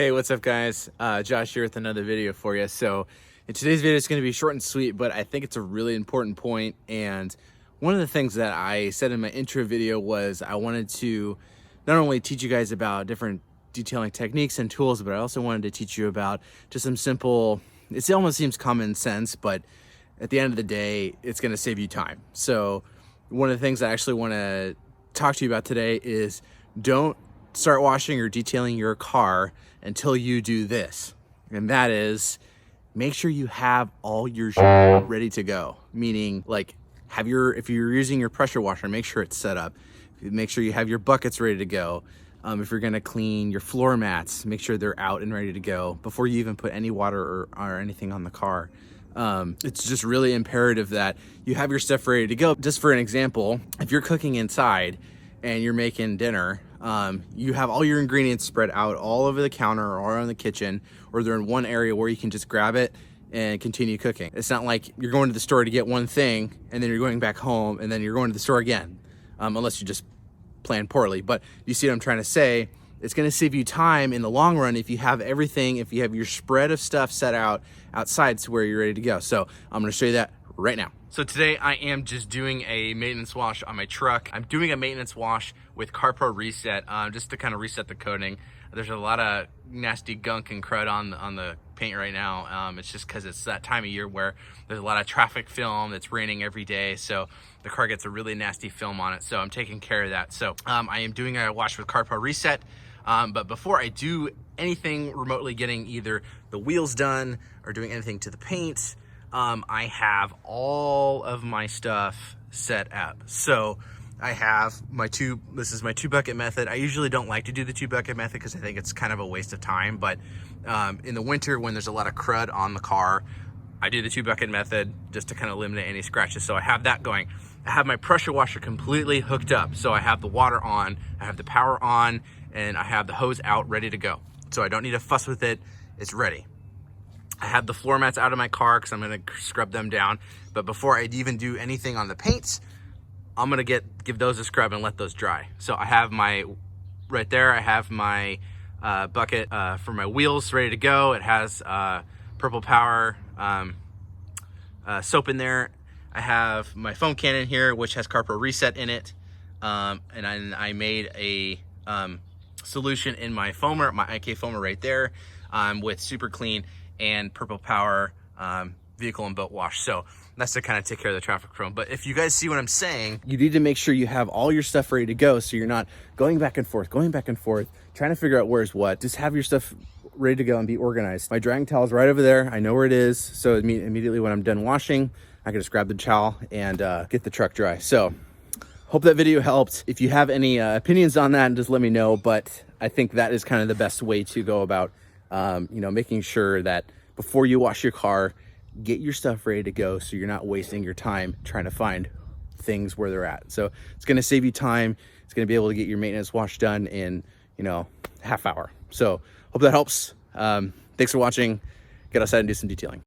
Hey, what's up guys? Josh here with another video for you. So in today's video, it's going to be short and sweet, but I think it's a really important point. And one of the things that I said in my intro video was I wanted to not only teach you guys about different detailing techniques and tools, but I also wanted to teach you about just some simple, it almost seems common sense, but at the end of the day, it's going to save you time. So one of the things I actually want to talk to you about today is don't start washing or detailing your car until you do this. And that is, make sure you have all your ready to go. Meaning, like, if you're using your pressure washer, make sure it's set up. Make sure you have your buckets ready to go. If you're gonna clean your floor mats, make sure they're out and ready to go before you even put any water or anything on the car. It's just really imperative that you have your stuff ready to go. Just for an example, if you're cooking inside and you're making dinner, you have all your ingredients spread out all over the counter or in the kitchen, or they're in one area where you can just grab it and continue cooking. It's not like you're going to the store to get one thing and then you're going back home and then you're going to the store again, unless you just plan poorly. But you see what I'm trying to say? It's gonna save you time in the long run if you have everything, if you have your spread of stuff set out outside to where you're ready to go. So I'm gonna show you that right now. So today I am just doing a maintenance wash on my truck. I'm doing a maintenance wash with CarPro Reset, just to kind of reset the coating. There's a lot of nasty gunk and crud on the paint right now. It's just because it's that time of year where there's a lot of traffic film, it's raining every day, so the car gets a really nasty film on it. So I'm taking care of that. So I am doing a wash with CarPro Reset. But before I do anything remotely getting either the wheels done or doing anything to the paint, I have all of my stuff set up. So I have this is my 2-bucket method. I usually don't like to do the 2-bucket method because I think it's kind of a waste of time, but in the winter when there's a lot of crud on the car, I do the 2-bucket method just to kind of eliminate any scratches. So I have that going. I have my pressure washer completely hooked up. So I have the water on, I have the power on, and I have the hose out ready to go. So I don't need to fuss with it, it's ready. I have the floor mats out of my car because I'm gonna scrub them down. But before I even do anything on the paints, I'm gonna give those a scrub and let those dry. So I have right there, I have my bucket for my wheels ready to go. It has Purple Power soap in there. I have my foam cannon here, which has CarPro Reset in it. And I made a solution in my foamer, my IK foamer right there, with Super Clean and Purple Power vehicle and boat wash. So that's to kind of take care of the traffic chrome. But if you guys see what I'm saying, you need to make sure you have all your stuff ready to go so you're not going back and forth, trying to figure out where's what. Just have your stuff ready to go and be organized. My drying towel is right over there. I know where it is. So immediately when I'm done washing, I can just grab the towel and get the truck dry. So hope that video helped. If you have any opinions on that, just let me know. But I think that is kind of the best way to go about making sure that before you wash your car, get your stuff ready to go so you're not wasting your time trying to find things where they're at. So it's going to save you time. It's going to be able to get your maintenance wash done in half hour. So hope that helps. Thanks for watching. Get outside and do some detailing.